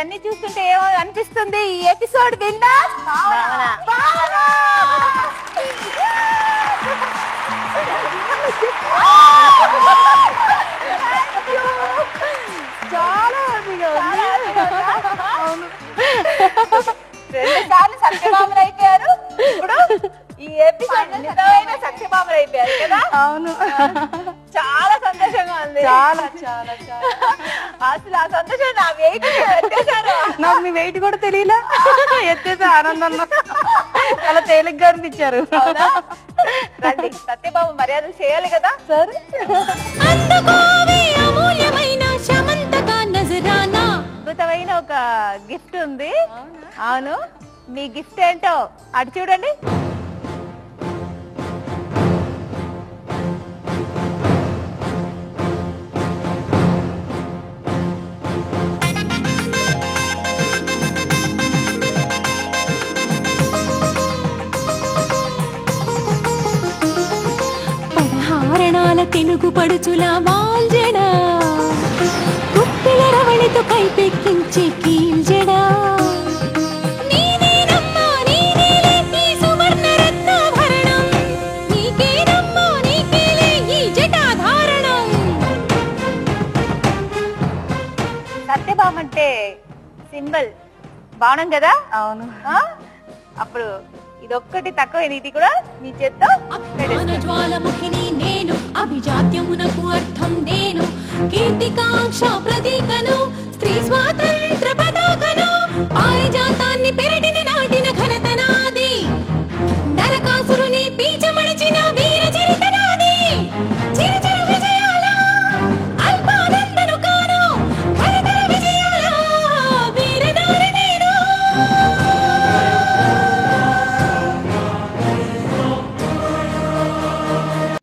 ఇవన్నీ చూస్తుంటే ఏమో అనిపిస్తుంది, ఈ ఎపిసోడ్ విన్నర్ చాలా హ్యాపీగా ఉంది. 2 సార్లు సత్యభామలు అయిపోయారు, ఇప్పుడు ఈ ఎపిసోడ్ నిజమైన సత్యభామలు అయిపోయారు కదా. అవును, చాలా సంతోషంగా ఉంది. చాలా చాలా చాలా అసలు ఆ సంతోషం నా వెయిట్ ఎత్తేసారు. నాకు మీ వెయిట్ కూడా తెలియలే, ఎత్తేసా ఆనందంలో. చాలా తేలిగ్గా అనిపించారు. రండి, సత్యభామ మర్యాదలు చేయాలి కదా. సరే, అద్భుతమైన ఒక గిఫ్ట్ ఉంది. అవును, మీ గిఫ్ట్ ఏంటో అటు చూడండి. తెనుగు పడుచుల వాల్జడా కుప్పిల రవళితో కైపెక్కించే కీల్జడా నీవేనమ్మా నీవేలే ఈ సువర్ణ రత్నాభరణం, నీకేనమ్మా నీకేలే ఈ జటాధారణం. సత్యభామ అంటే సింబల్ బాణం కదా. అవును, అప్పుడు ఇదొక్కటి తక్కువ, ఇది కూడా మీ చేత్తో. జ్వాలముఖిని నేను, అభిజాత్యమునకు అర్థం నేను, కీర్తికాంక్ష ప్రతీకను, స్త్రీ స్వాతంత్ర పతాకను, పారిజాతాన్ని పెరటిని నాటిన